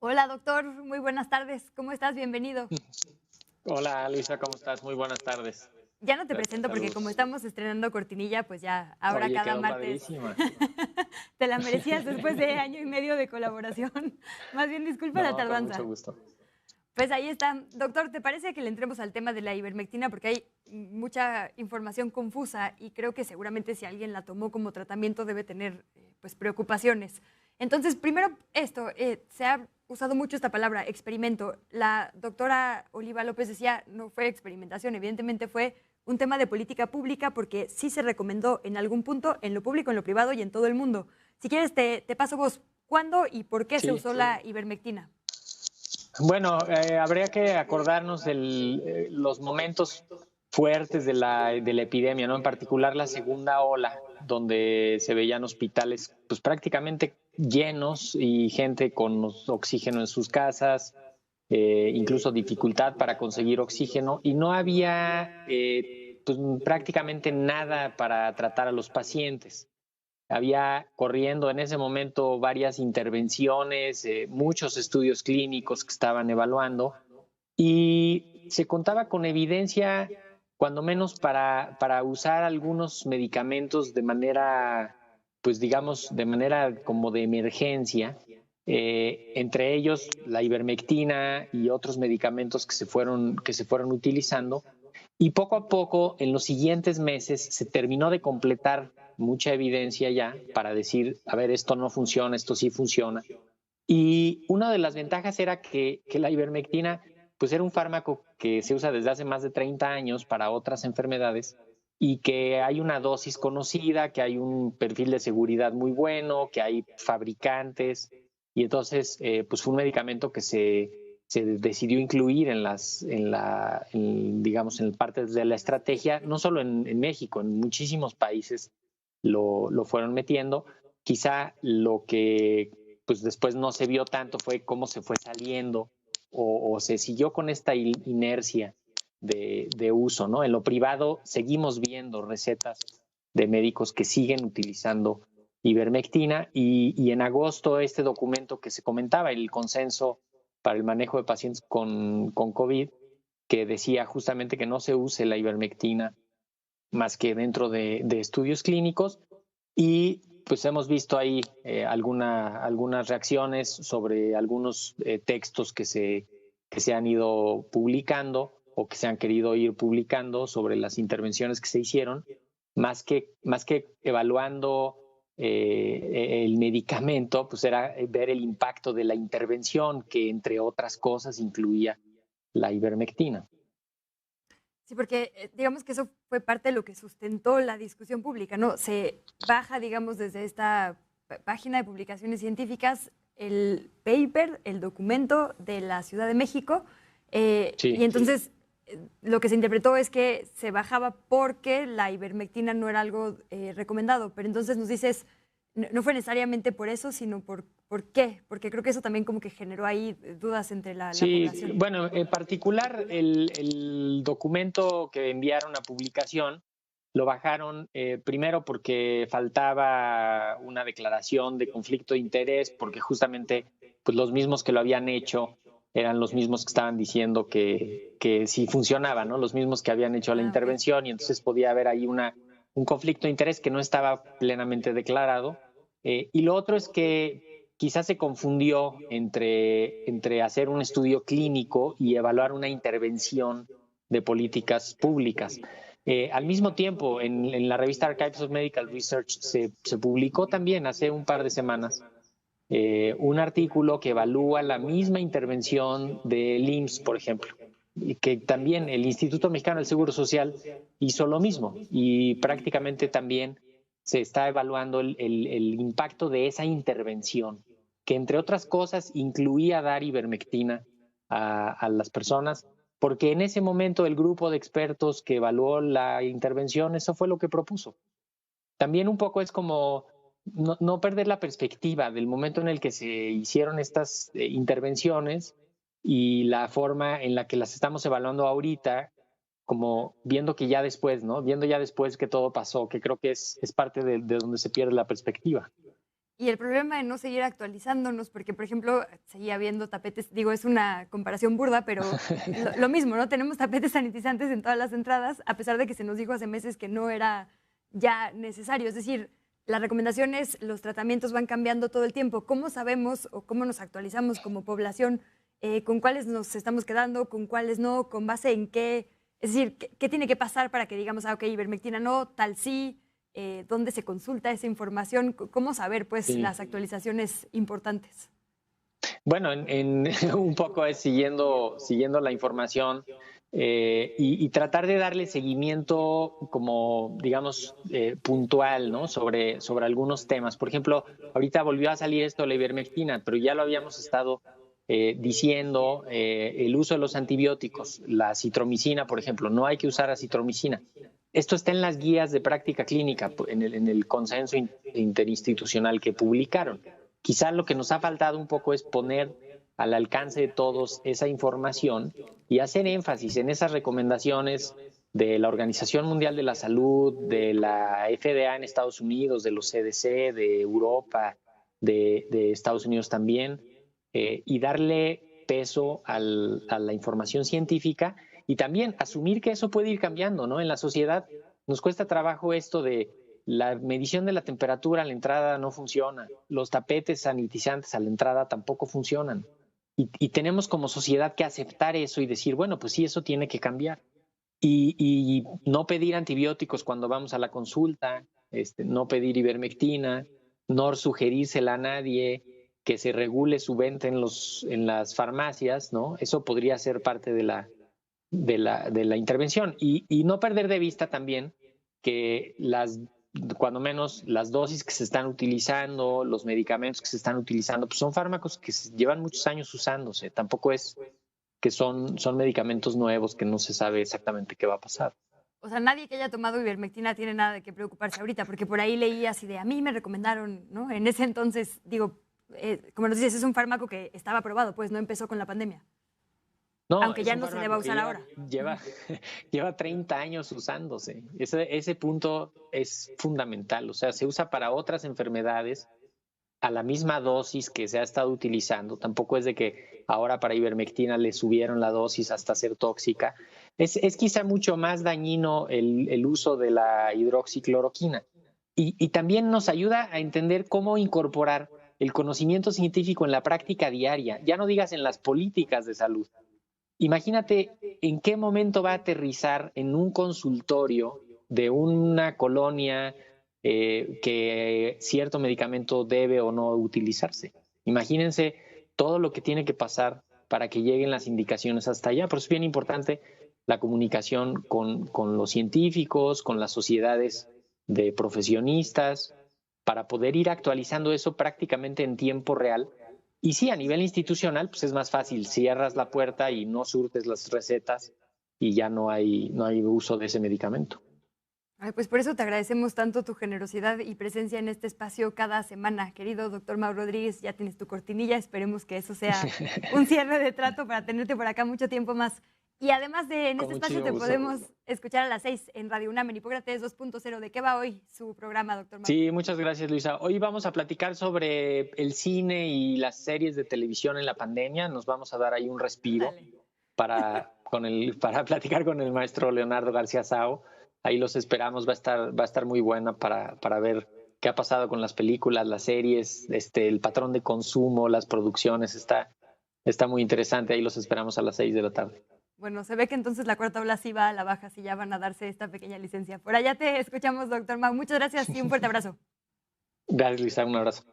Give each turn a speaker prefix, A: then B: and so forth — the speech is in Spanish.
A: Hola, doctor, muy buenas tardes. ¿Cómo estás? Bienvenido.
B: Hola, Luisa, ¿cómo estás? Muy buenas tardes.
A: Ya no te
B: Gracias,
A: presento porque como
B: saludos.
A: estamos estrenando cortinilla, pues ya ahora
B: Oye,
A: cada
B: quedó
A: martes
B: padrísima.
A: te la merecías después de año y medio de colaboración. Más bien, disculpa la
B: No, con mucho
A: tardanza.
B: gusto.
A: Pues ahí está. Doctor, ¿te parece que le entremos al tema de la ivermectina? Porque hay mucha información confusa y creo que seguramente si alguien la tomó como tratamiento debe tener pues preocupaciones. Entonces, primero esto, se ha usado mucho esta palabra, experimento. La doctora Oliva López decía, no fue experimentación, evidentemente fue un tema de política pública porque sí se recomendó en algún punto, en lo público, en lo privado y en todo el mundo. Si quieres, te paso vos. ¿Cuándo y por qué se
B: Sí.
A: usó la ivermectina?
B: Bueno, habría que acordarnos de los momentos fuertes de la epidemia, ¿no? En particular la segunda ola, donde se veían hospitales pues prácticamente llenos y gente con oxígeno en sus casas, incluso dificultad para conseguir oxígeno y no había pues, prácticamente nada para tratar a los pacientes. Había corriendo en ese momento varias intervenciones, muchos estudios clínicos que estaban evaluando y se contaba con evidencia, cuando menos para usar algunos medicamentos de manera, pues digamos, de manera como de emergencia, entre ellos la ivermectina y otros medicamentos que se fueron utilizando. Y poco a poco, en los siguientes meses, se terminó de completar mucha evidencia ya para decir, a ver, esto no funciona, esto sí funciona. Y una de las ventajas era que la ivermectina pues era un fármaco que se usa desde hace más de 30 años para otras enfermedades y que hay una dosis conocida, que hay un perfil de seguridad muy bueno, que hay fabricantes y entonces pues fue un medicamento que se decidió incluir digamos, en partes de la estrategia, no solo en México, en muchísimos países lo fueron metiendo. Quizá lo que pues después no se vio tanto fue cómo se fue saliendo o se siguió con esta inercia de uso, ¿no? En lo privado seguimos viendo recetas de médicos que siguen utilizando ivermectina y en agosto este documento que se comentaba, el consenso para el manejo de pacientes con COVID, que decía justamente que no se use la ivermectina más que dentro de estudios clínicos y pues hemos visto ahí algunas reacciones sobre algunos textos que se han ido publicando o que se han querido ir publicando sobre las intervenciones que se hicieron, más que evaluando el medicamento, pues era ver el impacto de la intervención que entre otras cosas incluía la ivermectina.
A: Sí, porque digamos que eso fue parte de lo que sustentó la discusión pública, ¿no? Se baja, digamos, desde esta página de publicaciones científicas el paper, el documento de la Ciudad de México, y
B: Sí.
A: entonces lo que se interpretó es que se bajaba porque la ivermectina no era algo recomendado, pero entonces nos dices, no fue necesariamente por eso, sino por qué, porque creo que eso también como que generó ahí dudas entre la
B: Sí,
A: población.
B: bueno, en particular el documento que enviaron a publicación lo bajaron primero porque faltaba una declaración de conflicto de interés, porque justamente pues, los mismos que lo habían hecho eran los mismos que estaban diciendo que sí funcionaba, ¿no? Los mismos que habían hecho la
A: Ah, ok.
B: intervención y entonces podía haber ahí un conflicto de interés que no estaba plenamente declarado. Y lo otro es que quizás se confundió entre hacer un estudio clínico y evaluar una intervención de políticas públicas. Al mismo tiempo, en la revista Archives of Medical Research se publicó también hace un par de semanas un artículo que evalúa la misma intervención del IMSS, por ejemplo, y que también el Instituto Mexicano del Seguro Social hizo lo mismo y prácticamente también se está evaluando el impacto de esa intervención, que entre otras cosas incluía dar ivermectina a las personas, porque en ese momento el grupo de expertos que evaluó la intervención, eso fue lo que propuso. También un poco es como no perder la perspectiva del momento en el que se hicieron estas intervenciones y la forma en la que las estamos evaluando ahorita, como viendo que ya después, ¿no? Viendo ya después que todo pasó, que creo que es parte de donde se pierde la perspectiva.
A: Y el problema de no seguir actualizándonos, porque, por ejemplo, seguía viendo tapetes, digo, es una comparación burda, pero lo mismo, ¿no? Tenemos tapetes sanitizantes en todas las entradas, a pesar de que se nos dijo hace meses que no era ya necesario. Es decir, las recomendaciones, los tratamientos van cambiando todo el tiempo. ¿Cómo sabemos o cómo nos actualizamos como población? ¿Con cuáles nos estamos quedando? ¿Con cuáles no? ¿Con base en qué? Es decir, ¿qué tiene que pasar para que digamos, ok, ivermectina no, tal sí? ¿Dónde se consulta esa información? ¿Cómo saber pues,
B: Sí.
A: las actualizaciones importantes?
B: Bueno, un poco es siguiendo la información y tratar de darle seguimiento como, digamos, puntual, ¿no? Sobre algunos temas. Por ejemplo, ahorita volvió a salir esto de la ivermectina, pero ya lo habíamos estado diciendo, el uso de los antibióticos, la citromicina, por ejemplo, no hay que usar acitromicina. Esto está en las guías de práctica clínica, en el consenso interinstitucional que publicaron. Quizá lo que nos ha faltado un poco es poner al alcance de todos esa información y hacer énfasis en esas recomendaciones de la Organización Mundial de la Salud, de la FDA en Estados Unidos, de los CDC, de Europa, de Estados Unidos también, y darle peso a la información científica y también asumir que eso puede ir cambiando, ¿no? En la sociedad nos cuesta trabajo esto de la medición de la temperatura a la entrada no funciona, los tapetes sanitizantes a la entrada tampoco funcionan. Y tenemos como sociedad que aceptar eso y decir, bueno, pues sí, eso tiene que cambiar. Y no pedir antibióticos cuando vamos a la consulta, no pedir ivermectina, no sugerírsela a nadie, que se regule su venta en las farmacias, ¿no? Eso podría ser parte de la intervención. Y no perder de vista también que cuando menos las dosis que se están utilizando, los medicamentos que se están utilizando, pues son fármacos que llevan muchos años usándose. Tampoco es que son medicamentos nuevos que no se sabe exactamente qué va a pasar.
A: O sea, nadie que haya tomado ivermectina tiene nada de qué preocuparse ahorita, porque por ahí leí así de, a mí me recomendaron, ¿no? En ese entonces, digo, como nos dices, es un fármaco que estaba aprobado, pues no empezó con la pandemia.
B: No,
A: aunque ya no se deba usar ahora.
B: Lleva 30 años usándose. Ese punto es fundamental. O sea, se usa para otras enfermedades a la misma dosis que se ha estado utilizando. Tampoco es de que ahora para ivermectina le subieron la dosis hasta ser tóxica. Es quizá mucho más dañino el uso de la hidroxicloroquina. Y también nos ayuda a entender cómo incorporar el conocimiento científico en la práctica diaria. Ya no digas en las políticas de salud. Imagínate en qué momento va a aterrizar en un consultorio de una colonia que cierto medicamento debe o no utilizarse. Imagínense todo lo que tiene que pasar para que lleguen las indicaciones hasta allá. Por eso es bien importante la comunicación con los científicos, con las sociedades de profesionistas, para poder ir actualizando eso prácticamente en tiempo real. Y sí, a nivel institucional, pues es más fácil, cierras la puerta y no surtes las recetas y ya no hay uso de ese medicamento.
A: Ay, pues por eso te agradecemos tanto tu generosidad y presencia en este espacio cada semana. Querido doctor Mau Rodríguez, ya tienes tu cortinilla, esperemos que eso sea un cierre de trato para tenerte por acá mucho tiempo más. Y además de en este espacio te podemos escuchar a las 6 en Radio UNAM, en Hipócrates 2.0. ¿De qué va hoy su programa, doctor Mau?
B: Sí, muchas gracias, Luisa. Hoy vamos a platicar sobre el cine y las series de televisión en la pandemia. Nos vamos a dar ahí un respiro para platicar con el maestro Leonardo García Sao. Ahí los esperamos, va a estar muy buena para ver qué ha pasado con las películas, las series, el patrón de consumo, las producciones. Está muy interesante. Ahí los esperamos a las 6 de la tarde.
A: Bueno, se ve que entonces la cuarta ola sí va a la baja, si ya van a darse esta pequeña licencia. Por allá te escuchamos, doctor Mau. Muchas gracias y un fuerte abrazo.
B: Gracias, Luisa. Un abrazo.